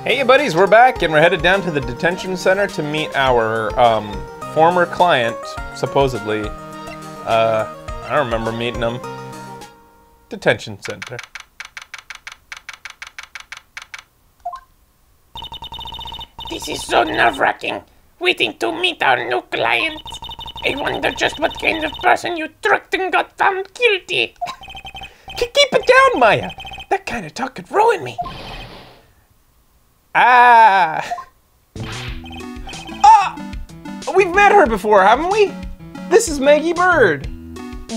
Hey buddies, we're back and we're headed down to the detention center to meet our former client, supposedly. I don't remember meeting him. Detention center. This is so nerve-wracking, waiting to meet our new client. I wonder just what kind of person you tricked and got found guilty. Keep it down, Maya. That kind of talk could ruin me. Ah! We've met her before, haven't we? This is Maggie Bird.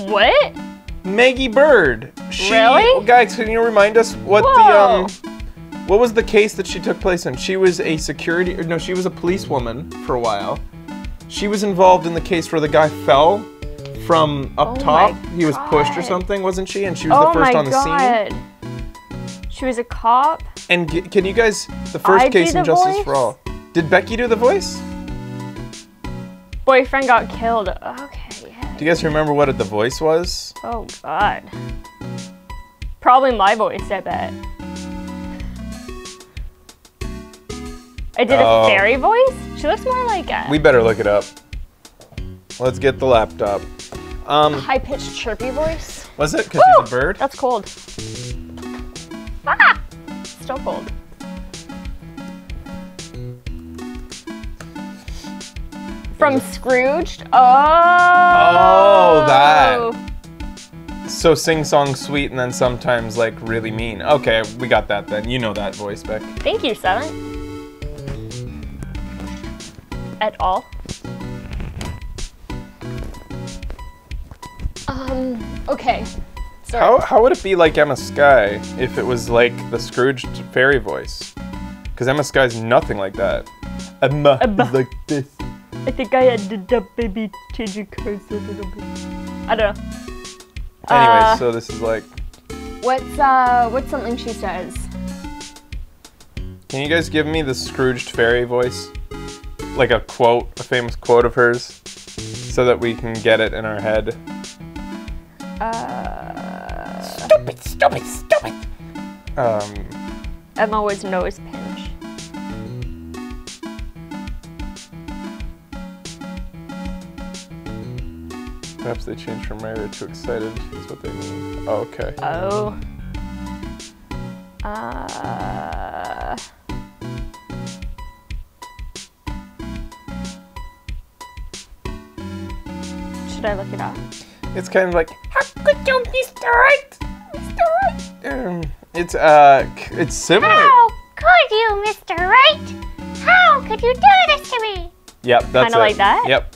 What? Maggie Bird. Really? Guys, can you remind us what what was the case that she took place in? She was a she was a policewoman for a while. She was involved in the case where the guy fell from up top. He was pushed or something, wasn't she? And she was the first on the scene. She was a cop. And can you guys, the first case in Justice for All. Did Becky do the voice? Boyfriend got killed. Okay, yeah. Do you guys remember what the voice was? Oh, God. Probably my voice, I bet. I did a fairy voice? She looks more like a... We better look it up. Let's get the laptop. High-pitched chirpy voice? Was it? Because she's a bird? That's cold. Ah! Still cold. From Scrooged? Oh! Oh, that. So sing-song sweet and then sometimes like really mean. Okay, we got that then. You know that voice, Beck. Thank you, Seven. At all. Okay. So how would it be like Emma Skye if it was like the Scrooged fairy voice? Because Emma Skye's nothing like that. Emma is like this. I think I had to baby change your curse a little bit. I don't know. Anyway, so this is like... What's something she says? Can you guys give me the Scrooged fairy voice? Like a quote, a famous quote of hers, so that we can get it in our head. Stupid, stupid, stupid. Emma was nose pinch. Perhaps they changed from Mary to excited, is what they mean. Oh, okay. Oh. Should I look it up? It's kind of like, How could you, Mr. Wright? Mr. Wright? It's similar. How could you, Mr. Wright? How could you do this to me? Yep, that's Kinda like that? Yep.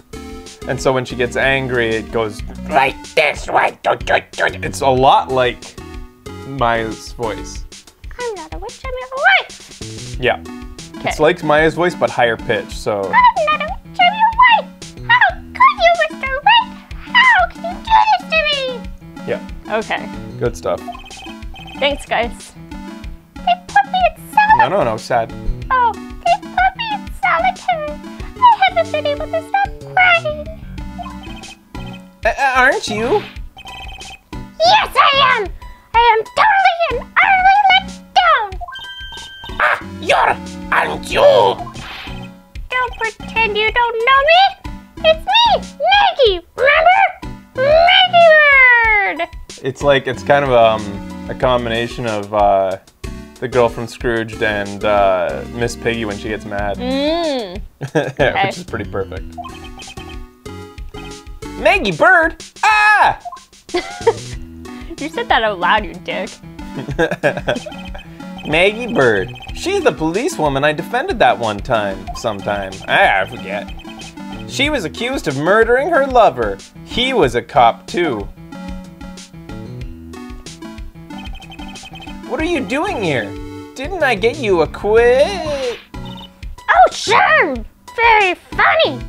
And so when she gets angry, it goes Like this, right? It's a lot like Maya's voice. I'm not a witch, I'm your wife. Yeah. Okay. It's like Maya's voice, but higher pitch, so... I'm not a witch, I'm your wife. How could you, Mr. Wright? How could you do this to me? Yeah. Okay. Good stuff. Thanks, guys. They put me in solitary. No, sad. Oh, they put me in solitary. I haven't been able to stop crying. Aren't you? Yes, I am. I am totally and utterly let down. Ah, aren't you? Don't pretend you don't know me. It's me, Maggie. Remember? Maggie Bird. It's like, it's kind of a combination of the girl from Scrooged and Miss Piggy when she gets mad. Okay. Which is pretty perfect. Maggie Bird! Ah! You said that out loud, you dick. Maggie Bird. She's the policewoman I defended that sometime. I forget. She was accused of murdering her lover. He was a cop too. What are you doing here? Didn't I get you a quiz? Oh, sure. Very funny.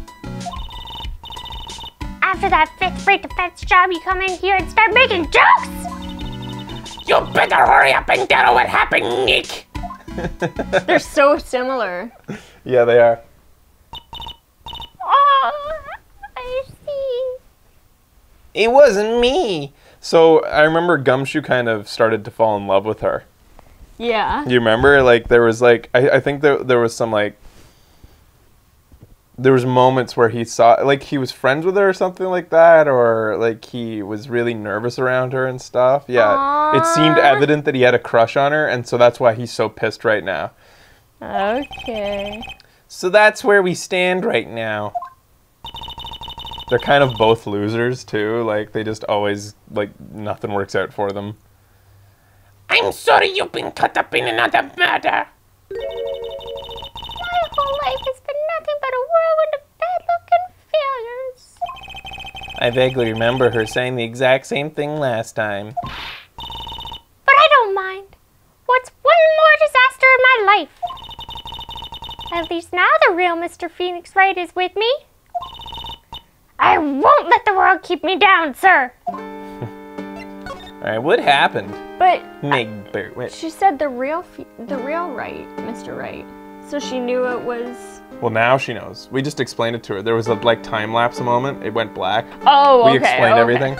After that fifth-rate defense job, you come in here and start making jokes. You better hurry up and tell what happened, Nick. They're so similar. Yeah, they are. Oh, I see. It wasn't me. So I remember Gumshoe kind of started to fall in love with her. Yeah. You remember? Like, there was, like, I think there was some, like, there was moments where he saw, like, he was friends with her or something like that, or, like, he was really nervous around her and stuff. Yeah. It seemed evident that he had a crush on her, and so that's why he's so pissed right now. Okay. So that's where we stand right now. They're kind of both losers, too. Like, they just always, like, nothing works out for them. I'm sorry you've been caught up in another murder. My whole life has been nothing but a whirlwind of bad luck and failures. I vaguely remember her saying the exact same thing last time. But I don't mind. What's one more disaster in my life? At least now the real Mr. Phoenix Wright is with me. I won't let the world keep me down, sir. Alright, what happened? But She she said the real Wright, Mr. Wright. So she knew it was... Well, now she knows. We just explained it to her. There was a, like, time-lapse moment. It went black. Oh, okay. We explained everything.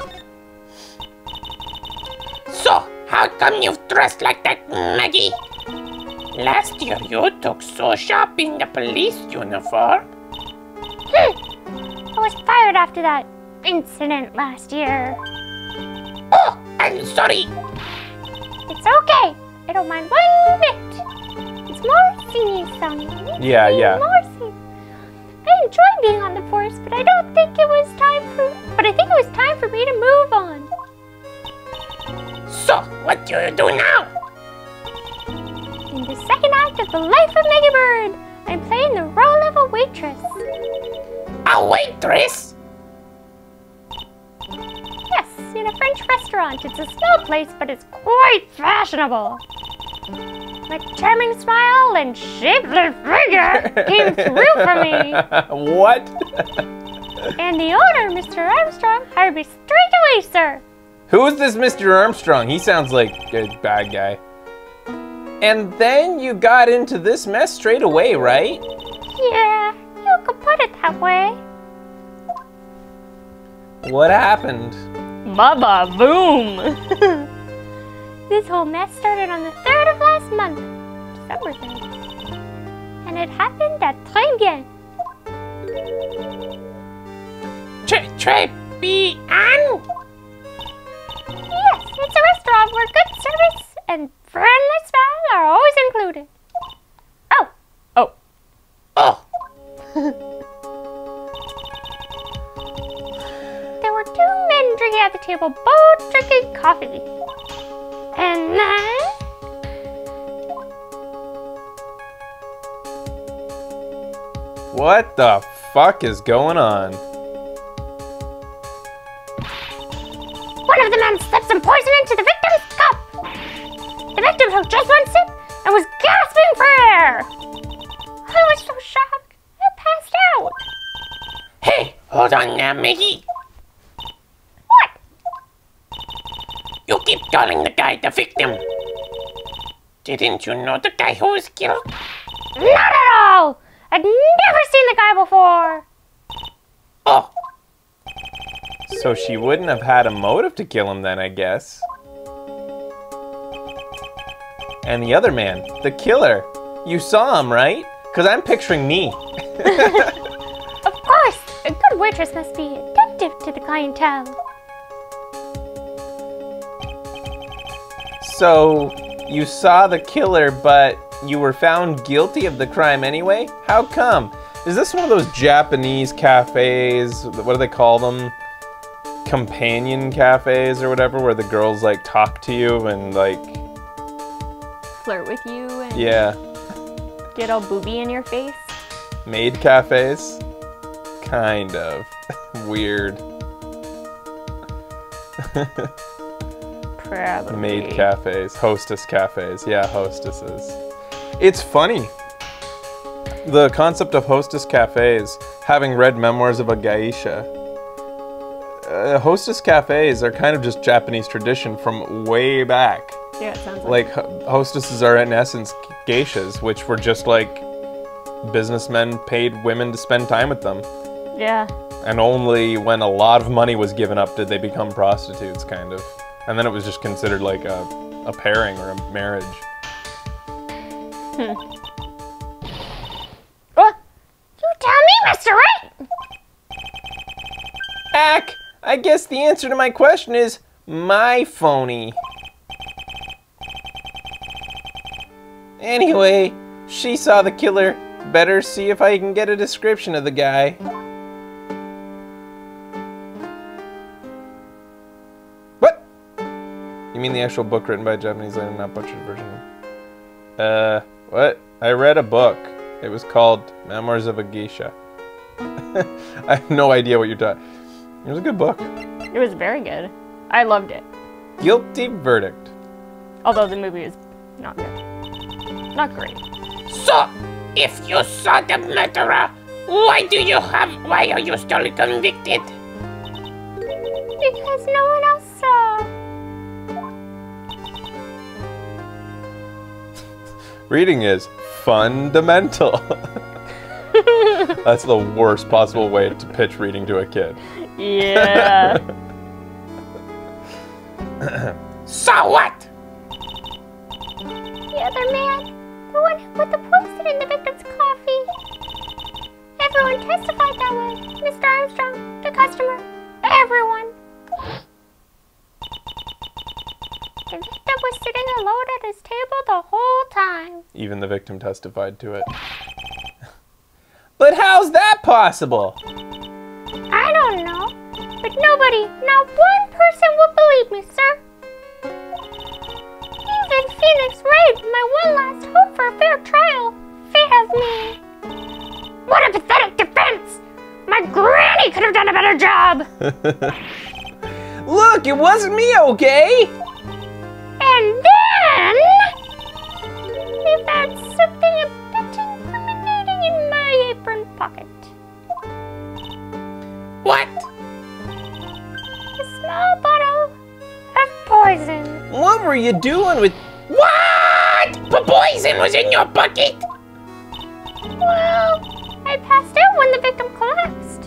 So, how come you've dressed like that, Maggie? Last year you took so sharp in the police uniform. I was fired after that incident last year. Oh, I'm sorry. It's okay. I don't mind one bit. It's more singing song. Yeah. More singing. I enjoy being on the force, but I don't think it was time for... But I think it was time for me to move on. So, what do you do now? In the second act of The Life of Maggie Bird, I'm playing the role of a waitress. A waitress? Yes, in a French restaurant. It's a small place, but it's quite fashionable. My charming smile and shapely figure came through for me. What? And the owner, Mr. Armstrong, hired me straight away, sir. Who is this Mr. Armstrong? He sounds like a bad guy. And then you got into this mess straight away, right? Yeah, you could put it that way. What happened? Baba boom! This whole mess started on the 3rd of last month, December 3rd. And it happened at Très Bien. Très Bien? Yes, it's a restaurant where good service and friendly smile are always included. Oh. There were 2 men drinking at the table, both drinking coffee. And then... What the fuck is going on? One of the men slipped some poison into the victim's cup. The victim took just one sip and was gasping for air. I was so shocked, I passed out. Hey, hold on now, Maggie. What? You keep calling the guy the victim. Didn't you know the guy who was killed? Not at all! I'd never seen the guy before. Oh. So she wouldn't have had a motive to kill him then, I guess. And the other man, the killer, you saw him, right? Because I'm picturing me. Of course, a good waitress must be attentive to the clientele. So, you saw the killer, but you were found guilty of the crime anyway? How come? Is this one of those Japanese cafes, what do they call them? Companion cafes or whatever, where the girls like talk to you and like... Flirt with you and Yeah. get all booby in your face? Maid cafes? Kind of. Weird. Probably. Maid cafes, hostess cafes. Yeah, hostesses. It's funny. The concept of hostess cafes, having read Memoirs of a Geisha, hostess cafes are kind of just Japanese tradition from way back. Yeah, it sounds Like, hostesses are in essence geishas, which were just like businessmen paid women to spend time with them. Yeah. And only when a lot of money was given up did they become prostitutes, kind of. And then it was just considered like a pairing or a marriage. You tell me, Mr. Wright! Ack, I guess the answer to my question is my phony. Anyway, she saw the killer. Better see if I can get a description of the guy. What? You mean the actual book written by a Japanese lady, not butchered version? What? I read a book. It was called Memoirs of a Geisha. I have no idea what you're talking. It was a good book. It was very good. I loved it. Guilty verdict. Although the movie is not good. Not great. So, if you saw the murderer, why are you still convicted? Because no one else saw. Reading is fundamental. That's the worst possible way to pitch reading to a kid. Yeah. So what? The other man, the one who put the poison in the victim's coffee. Everyone testified that way. Mr. Armstrong, the customer, everyone. The victim was sitting alone at his table the whole time. Even the victim testified to it. But how's that possible? I don't know, but nobody, not one person will believe me, sir. Even Phoenix Wright, my one last hope for a fair trial, failed me. What a pathetic defense! My granny could have done a better job. Look, it wasn't me, okay? And then they found something a bit incriminating in my apron pocket. What? A small bottle of poison. What were you doing with... What? The poison was in your bucket? Well, I passed out when the victim collapsed.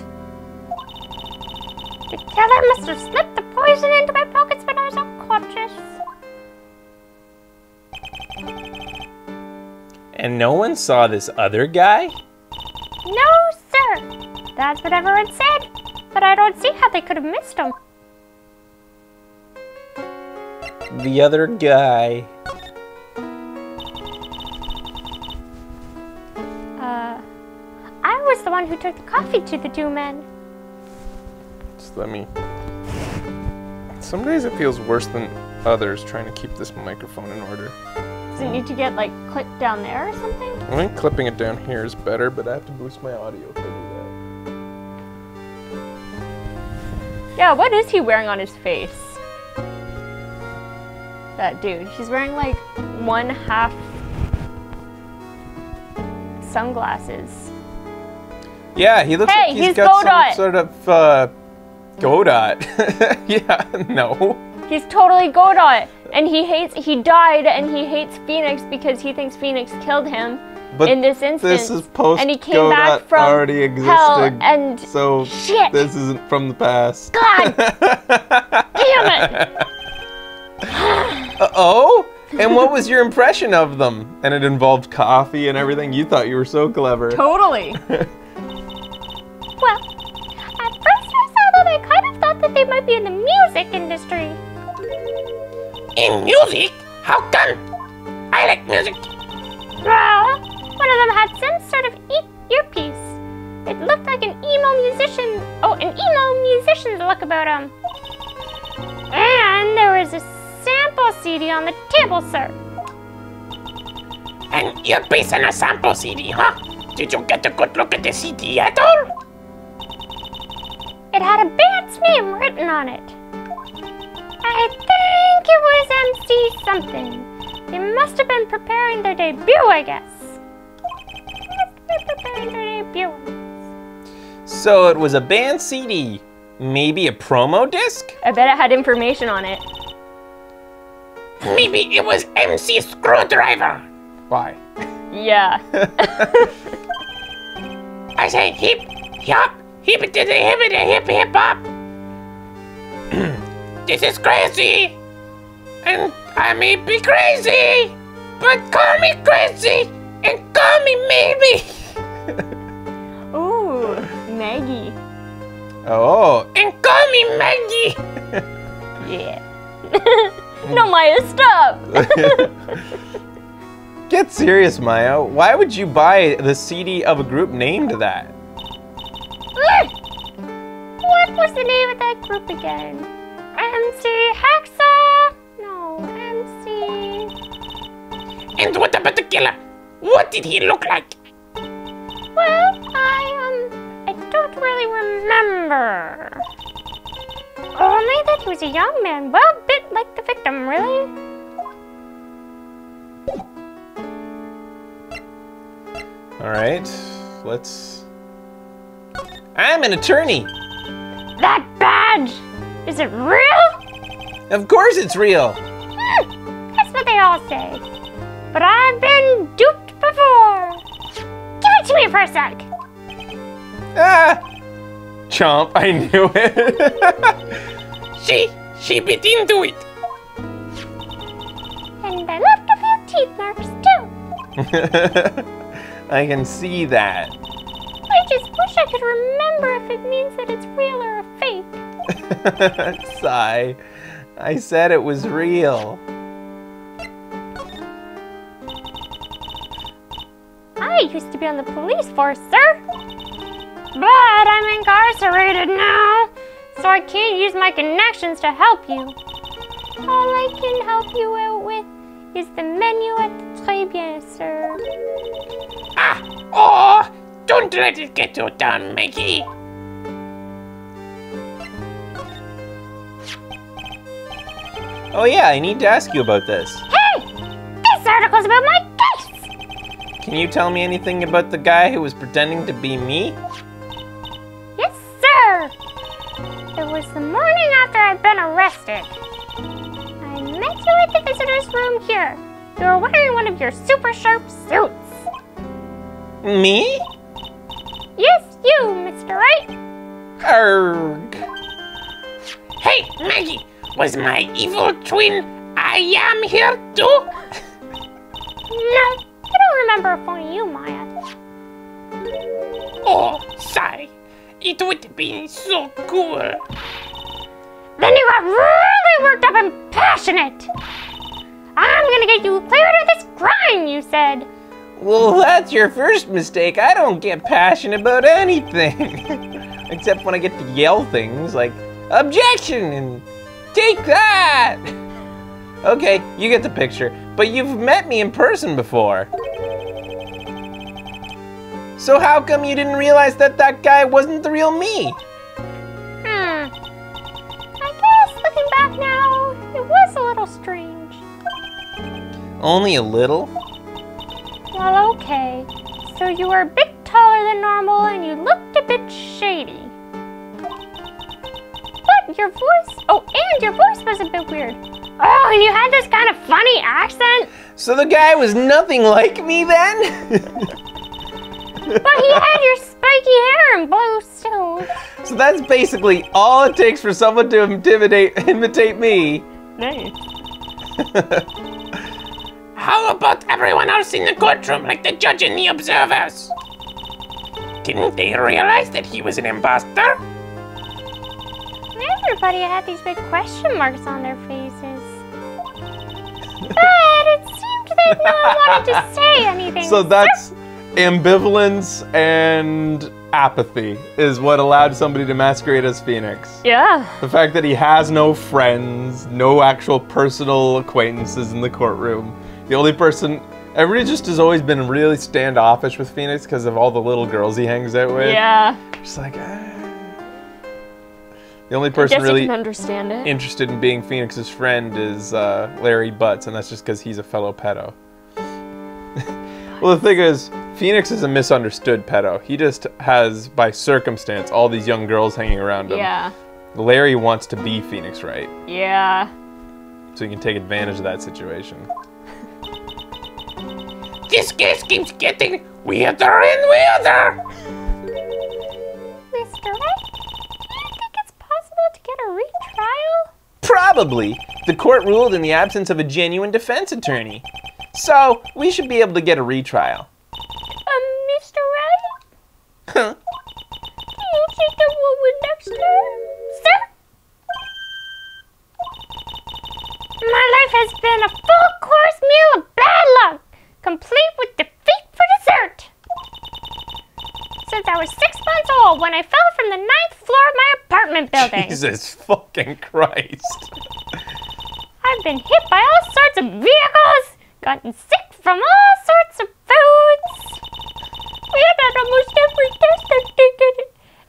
The killer must have slipped the poison into my pockets when I was unconscious. And no one saw this other guy? No, sir. That's what everyone said. But I don't see how they could have missed him. The other guy. I was the one who took the coffee to the two men. Just let me... Some days it feels worse than others trying to keep this microphone in order. Does it need to get like clipped down there or something? I think clipping it down here is better, but I have to boost my audio if I do that. Yeah, what is he wearing on his face? That dude. He's wearing like 1/2 sunglasses. Yeah, he looks like he's got Godot. some sort of, Godot. Yeah, no. He's totally Godot. And he died and he hates Phoenix because he thinks Phoenix killed him in this instance. This is post and he came back from already existed, hell and so shit. This isn't from the past. God damn it! Uh-oh? And what was your impression of them? And it involved coffee and everything. You thought you were so clever. Totally. Well, at first I saw them, I kind of thought that they might be in the music industry. In music? How come? I like music. Well, one of them had some sort of earpiece. It looked like an emo musician. Oh, an emo musician's look about him. And there was a sample CD on the table, sir. An earpiece and a sample CD, huh? Did you get a good look at the CD at all? It had a band's name written on it. I think it was MC something. They must have been preparing their debut, I guess. So it was a band CD. Maybe a promo disc? I bet it had information on it. Maybe it was MC Screwdriver. Why? Yeah. I say hip, hop, hip to the hip hop. This is crazy. And I may be crazy. But call me crazy and call me maybe. Ooh, Maggie. Oh. And call me Maggie. Yeah. No, Maya, stop. Get serious, Maya. Why would you buy the CD of a group named that? What was the name of that group again? MC Hacksaw? No, MC... And what about the killer? What did he look like? Well, I don't really remember. Only that he was a young man, well, a bit like the victim, really. Alright, let's... I'm an attorney! That badge! Is it real? Of course it's real! That's what they all say. But I've been duped before. Give it to me for a sec. Ah! Chomp, I knew it! She bit into it. And I left a few teeth marks too. I can see that. I just wish I could remember if it means that it's real or a fake. Sigh. I said it was real. I used to be on the police force, sir. But I'm incarcerated now, so I can't use my connections to help you. All I can help you out with is the menu at the Tribulations, sir. Oh, don't let it get you down, Maggie. Oh yeah, I need to ask you about this. Hey! This article's about my case! Can you tell me anything about the guy who was pretending to be me? Yes, sir! It was the morning after I'd been arrested. I met you at the visitor's room here. You were wearing one of your super sharp suits. Me? Yes, you, Mr. Wright. Arrgh. Hey, Maggie! Was my evil twin I am here too? No, I don't remember phoning you, Maya. Oh, sigh. It would have been so cool. Then you got really worked up and passionate. I'm gonna get you cleared of this crime, you said. Well, that's your first mistake. I don't get passionate about anything. Except when I get to yell things like, objection, and take that! Okay, you get the picture, but you've met me in person before. So how come you didn't realize that that guy wasn't the real me? I guess looking back now, it was a little strange. Only a little? Well, okay. So you were a bit taller than normal and you looked a bit shady. But your voice, and your voice was a bit weird. Oh, and you had this kind of funny accent. So the guy was nothing like me then? But he had your spiky hair and blue suit. So that's basically all it takes for someone to imitate me. Nice. How about everyone else in the courtroom, like the judge and the observers? Didn't they realize that he was an imposter? Everybody had these big question marks on their faces. But it seemed that no one wanted to say anything. So that's ambivalence and apathy is what allowed somebody to masquerade as Phoenix. Yeah. The fact that he has no friends, no actual personal acquaintances in the courtroom. The only person, everybody just has always been really standoffish with Phoenix because of all the little girls he hangs out with. Yeah. Just like, The only person really can understand it. interested in being Phoenix's friend is Larry Butts, and that's just because he's a fellow pedo. Well, the thing is, Phoenix is a misunderstood pedo. He just has, by circumstance, all these young girls hanging around him. Yeah. Larry wants to be Phoenix, right? Yeah. So he can take advantage of that situation. This case keeps getting weirder and weirder. Mr. Wright, do you think it's possible to get a retrial? Probably. The court ruled in the absence of a genuine defense attorney. So, we should be able to get a retrial. Mr. Wright? Huh? Can you take the woman next door, sir? My life has been a full-course meal of bad luck, complete with defeat for dessert. Since I was 6 months old when I fell from the 9th floor of my apartment building. Jesus fucking Christ. I've been hit by all sorts of vehicles, gotten sick from all sorts of foods. We have had almost every test I've taken,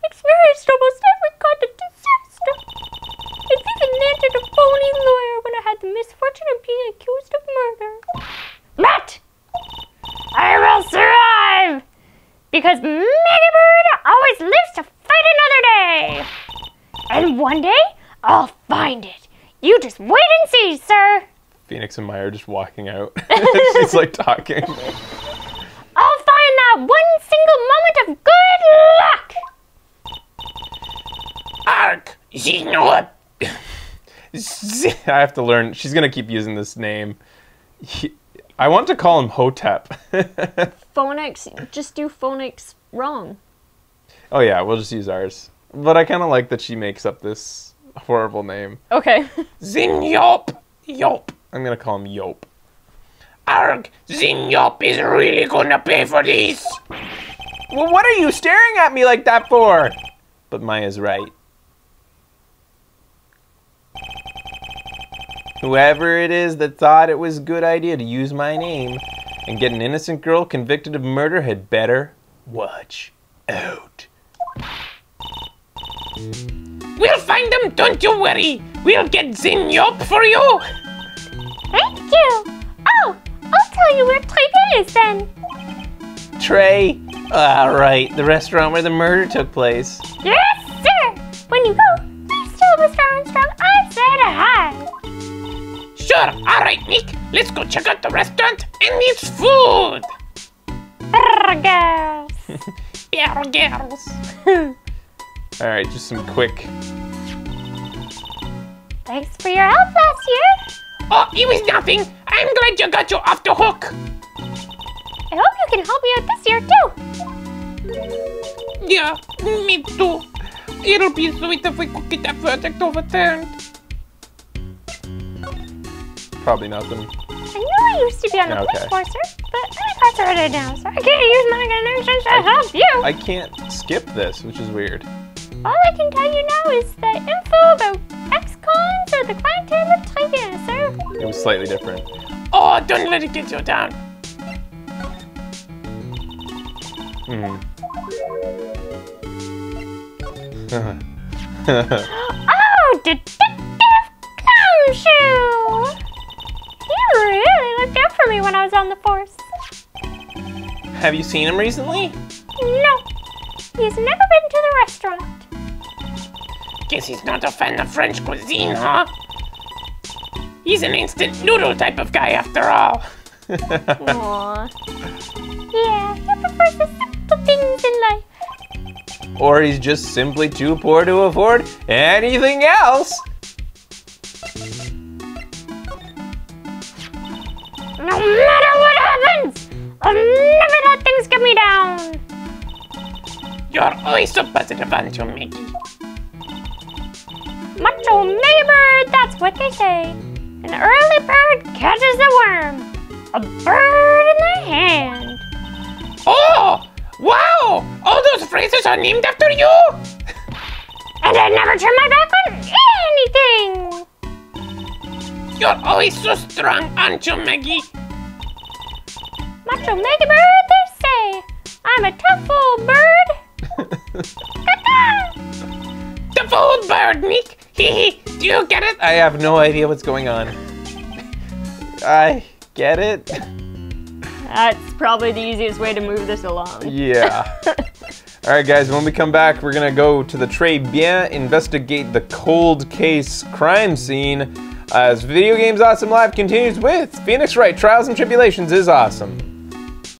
experienced almost every kind of disaster. I've even landed a phony lawyer when I had the misfortune of being accused of murder. But I will survive! Because Maggie Bird always lives to fight another day! And one day, I'll find it. You just wait and see, sir! Phoenix and Maya are just walking out. She's like talking. I'll find that one single moment of good luck! Ark, Zeno. I have to learn. She's gonna keep using this name. I want to call him Hotep. Phonics, just do phonics wrong. Oh yeah, we'll just use ours. But I kind of like that she makes up this horrible name. Okay. Zinyop. Yop. I'm gonna call him Yop. Arg, Zinyop is really gonna pay for this. Well, what are you staring at me like that for? But Maya's right. Whoever it is that thought it was a good idea to use my name and get an innocent girl convicted of murder had better watch out. We'll find them, don't you worry. We'll get Zinyop for you. Thank you! Oh, I'll tell you where Tribulations is then. Trey. Right, the restaurant where the murder took place. Yes, sir! When you go, please tell Mr. Armstrong I said hi. Sure, alright, Nick. Let's go check out the restaurant and its food. Girls. Yeah, girls. Alright, just some quick. Thanks for your help last year. Oh, it was nothing. I'm glad you got you off the hook. I hope you can help me out this year too. Yeah, me too. It'll be sweet if we could get that verdict overturned. Probably nothing. I know I used to be on the police force, sir, but I'm incarcerated now, so I can't use my connections to help you. I can't skip this, which is weird. All I can tell you now is the info about ex-cons or the clientele of Tribulations, sir. It was slightly different. Oh, don't let it get you down. Oh, Detective Clownshoe! He really looked out for me when I was on the force. Have you seen him recently? No, he's never been to the restaurant. Guess he's not a fan of French cuisine, huh? He's an instant noodle type of guy after all. Aww. Yeah, he prefers the simple things in life. Or he's just simply too poor to afford anything else. No matter what happens, I'll never let things get me down. You're always so positive, aren't you, Mickey? Macho Maybird, that's what they say. An early bird catches the worm. A bird in the hand. Oh, wow! All those phrases are named after you? And I never turn my back on anything. You're always so strong, aren't you, Maggie? Macho Maggie Bird, they say. I'm a tough old bird. Tough old bird, Nick. Hee. Do you get it? I have no idea what's going on. I get it. That's probably the easiest way to move this along. Yeah. All right, guys, when we come back, we're going to go to the Tribulations, investigate the cold case crime scene as Video Games Awesome Live continues with Phoenix Wright, Trials and Tribulations is awesome.